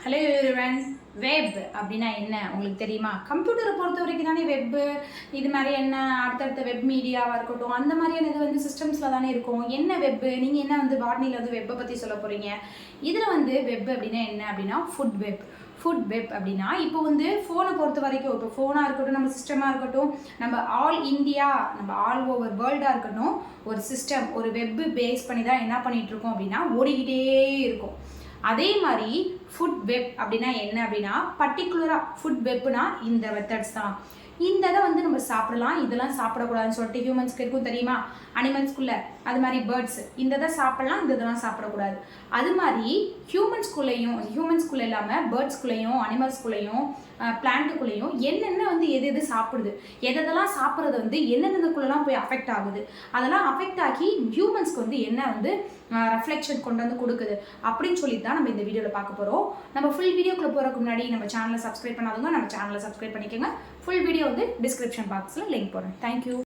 Hello everyone. Web அப்படின்னா என்ன உங்களுக்கு தெரியுமா? கம்ப்யூட்டரை பொறுத்த வரைக்கும் தானே வெப்பு இது மாதிரி என்ன அடுத்தடுத்த வெப் மீடியாவாக இருக்கட்டும் அந்த மாதிரியான இது வந்து சிஸ்டம்ஸில் தானே இருக்கும். என்ன வெப்பு? நீங்கள் என்ன வந்து பாட்னியில் வந்து வெப்பை பற்றி சொல்ல போகிறீங்க? இதில் வந்து வெப் அப்படின்னா என்ன அப்படின்னா ஃபுட் வெப் அப்படின்னா இப்போ வந்து ஃபோனை பொறுத்த வரைக்கும் இப்போ ஃபோனாக இருக்கட்டும், நம்ம சிஸ்டமாக இருக்கட்டும், நம்ம ஆல் இந்தியா, நம்ம ஆல் ஓவர் வேர்ல்டாக இருக்கட்டும், ஒரு சிஸ்டம் ஒரு வெப்பு பேஸ் பண்ணி தான் என்ன பண்ணிகிட்டு இருக்கோம் அப்படின்னா ஓடிக்கிட்டே இருக்கும். அதே மாதிரி ஃபுட் வெப் அப்படின்னா என்ன அப்படின்னா பர்டிகுலராக ஃபுட் வெப்னா இந்த மெத்தட்ஸ் தான். இந்த இதை வந்து நம்ம சாப்பிடலாம், இதெல்லாம் சாப்பிடக்கூடாதுன்னு சொல்லிட்டு ஹியூமன்ஸ்க்கு இருக்கும் தெரியுமா? அனிமல்ஸ்குள்ளே அது மாதிரி பேர்ட்ஸ் இந்த இதை சாப்பிடலாம், இந்த இதெல்லாம் சாப்பிடக்கூடாது. அது மாதிரி ஹியூமன்ஸ்குள்ளே இல்லாமல் பேர்ட்ஸ்குள்ளேயும் அனிமல்ஸ்குள்ளேயும் பிளான்ட்டுக்குள்ளேயும் என்னென்ன வந்து எது சாப்பிடுது, எதெல்லாம் சாப்பிட்றது வந்து என்னென்னக்குள்ளெல்லாம் போய் அஃபெக்ட் ஆகுது, அதெல்லாம் அஃபெக்ட் ஆகி ஹியூமன்ஸ்க்கு வந்து என்ன வந்து ரெஃப்ளெக்ஷன் கொண்டு வந்து கொடுக்குது அப்படின்னு சொல்லி தான் நம்ம இந்த வீடியோவில் பார்க்க போகிறோம். நம்ம ஃபுல் வீடியோக்குள்ளே போகிறதுக்கு முன்னாடி நம்ம சேனலை சப்ஸ்கிரைப் பண்ணாதவங்க நம்ம சேனலை சப்ஸ்கிரைப் பண்ணிக்கோங்க. ஃபுல் வீடியோ வந்து டிஸ்கிரிப்ஷன் பாக்ஸில் லிங்க் போடுறேன். தேங்க்யூ.